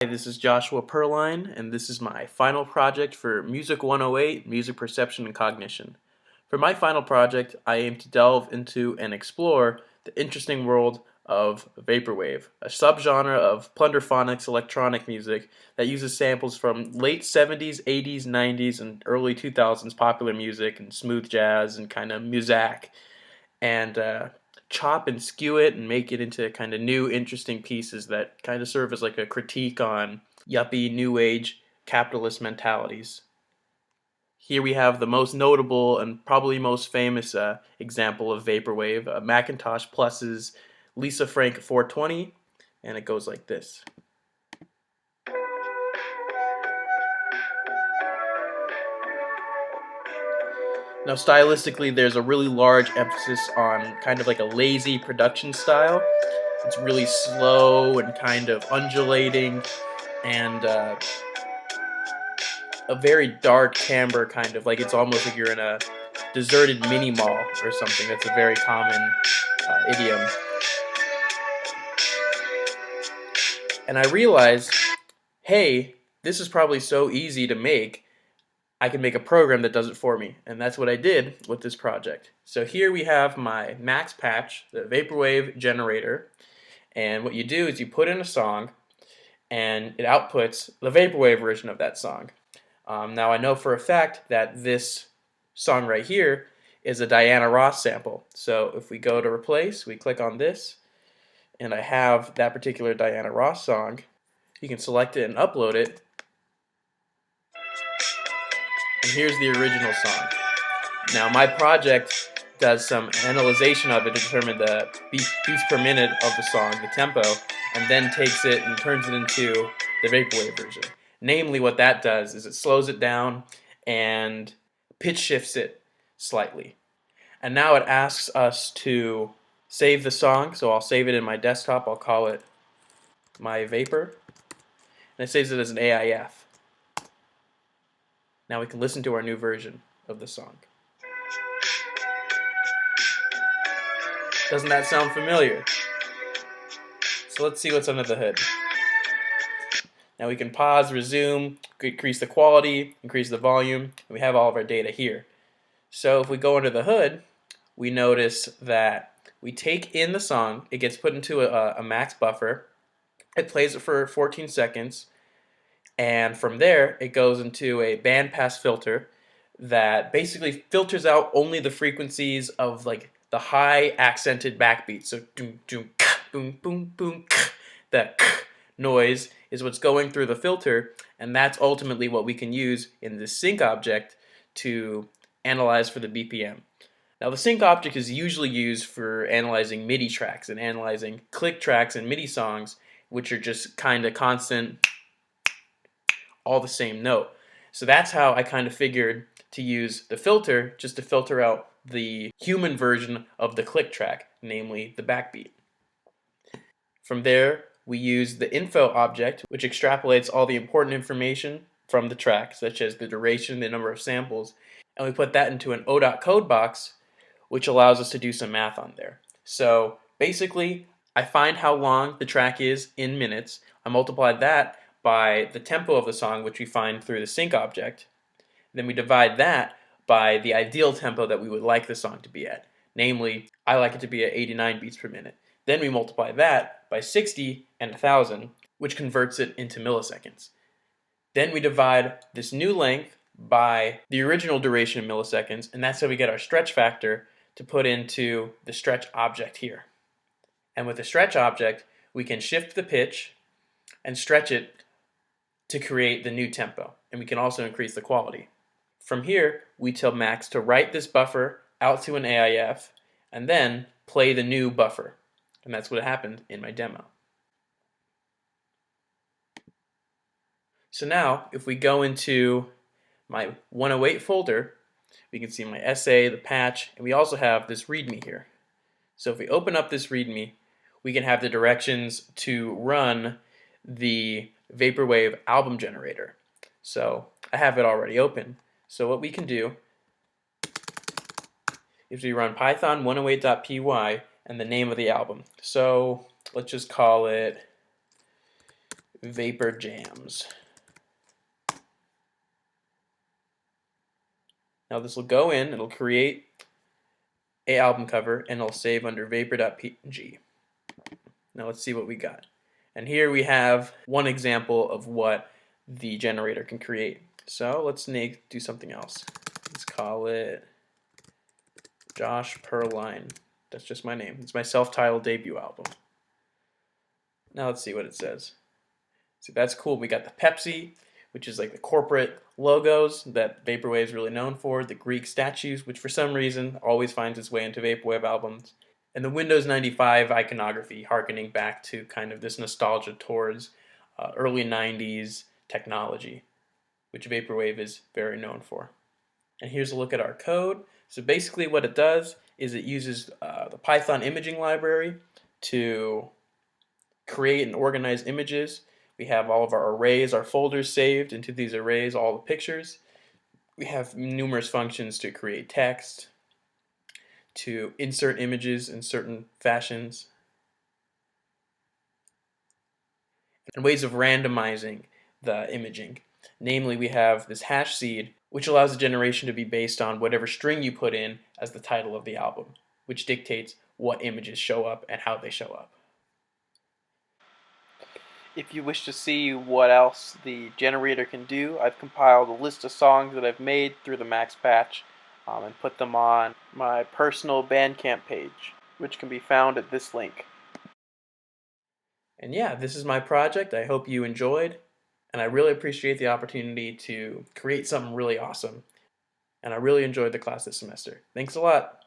Hi, this is Joshua Perline, and this is my final project for Music 108, Music Perception and Cognition. For my final project, I aim to delve into and explore the interesting world of vaporwave, a subgenre of plunderphonics electronic music that uses samples from late 70s, 80s, 90s, and early 2000s popular music and smooth jazz and kind of muzak, and chop and skew it and make it into kind of new, interesting pieces that kind of serve as like a critique on yuppie, new age capitalist mentalities. Here we have the most notable and probably most famous example of vaporwave, Macintosh Plus's Lisa Frank 420, and it goes like this. Now, stylistically, there's a really large emphasis on kind of like a lazy production style. It's really slow and kind of undulating, and a very dark timbre, kind of like it's almost like you're in a deserted mini mall or something. That's a very common idiom. And I realized, hey, this is probably so easy to make. I can make a program that does it for me, and that's what I did with this project. So here we have my max patch, the vaporwave generator, and what you do is you put in a song, and it outputs the vaporwave version of that song. Now I know for a fact that this song right here is a Diana Ross sample. So if we go to replace, we click on this, and I have that particular Diana Ross song. You can select it and upload it, and here's the original song. Now my project does some analyzation of it to determine the beats per minute of the song, the tempo, and then takes it and turns it into the vaporwave version. Namely, what that does is it slows it down and pitch shifts it slightly. And now it asks us to save the song, so I'll save it in my desktop. I'll call it my vapor, and it saves it as an AIF. Now we can listen to our new version of the song. Doesn't that sound familiar? So let's see what's under the hood. Now we can pause, resume, increase the quality, increase the volume, and we have all of our data here. So if we go under the hood, we notice that we take in the song, it gets put into a max buffer, it plays it for 14 seconds, and from there it goes into a bandpass filter that basically filters out only the frequencies of like the high accented backbeats. So doom doom boom boom boom, that noise is what's going through the filter, and that's ultimately what we can use in the sync object to analyze for the BPM. Now the sync object is usually used for analyzing MIDI tracks and analyzing click tracks and MIDI songs, which are just kind of constant, all the same note. So that's how I kind of figured to use the filter, just to filter out the human version of the click track, namely the backbeat. From there, we use the info object, which extrapolates all the important information from the track, such as the duration, the number of samples, and we put that into an O.code box, which allows us to do some math on there. So basically, I find how long the track is in minutes, I multiply that by the tempo of the song, which we find through the sync object, then we divide that by the ideal tempo that we would like the song to be at. Namely, I like it to be at 89 beats per minute. Then we multiply that by 60 and 1,000, which converts it into milliseconds. Then we divide this new length by the original duration in milliseconds, and that's how we get our stretch factor to put into the stretch object here. And with the stretch object, we can shift the pitch and stretch it to create the new tempo, and we can also increase the quality. From here, we tell Max to write this buffer out to an AIF and then play the new buffer. And that's what happened in my demo. So now, if we go into my 108 folder, we can see my essay, the patch, and we also have this README here. So if we open up this README, we can have the directions to run the vaporwave album generator. So I have it already open. So what we can do is we run python 108.py and the name of the album. So let's just call it Vapor Jams. Now this will go in, it'll create a album cover, and it'll save under vapor.png. Now let's see what we got. And here we have one example of what the generator can create. So let's do something else. Let's call it Josh Perline. That's just my name. It's my self-titled debut album. Now let's see what it says. See, that's cool. We got the Pepsi, which is like the corporate logos that Vaporwave is really known for, the Greek statues, which for some reason always finds its way into Vaporwave albums, and the Windows 95 iconography, harkening back to kind of this nostalgia towards early 90s technology, which Vaporwave is very known for. And here's a look at our code. So basically what it does is it uses the Python imaging library to create and organize images. We have all of our arrays, our folders saved into these arrays, all the pictures. We have numerous functions to create text, to insert images in certain fashions, and ways of randomizing the imaging. Namely, we have this hash seed, which allows the generation to be based on whatever string you put in as the title of the album, which dictates what images show up and how they show up. If you wish to see what else the generator can do, I've compiled a list of songs that I've made through the Max Patch and put them on my personal Bandcamp page, which can be found at this link. And yeah, this is my project. I hope you enjoyed, and I really appreciate the opportunity to create something really awesome. And I really enjoyed the class this semester. Thanks a lot.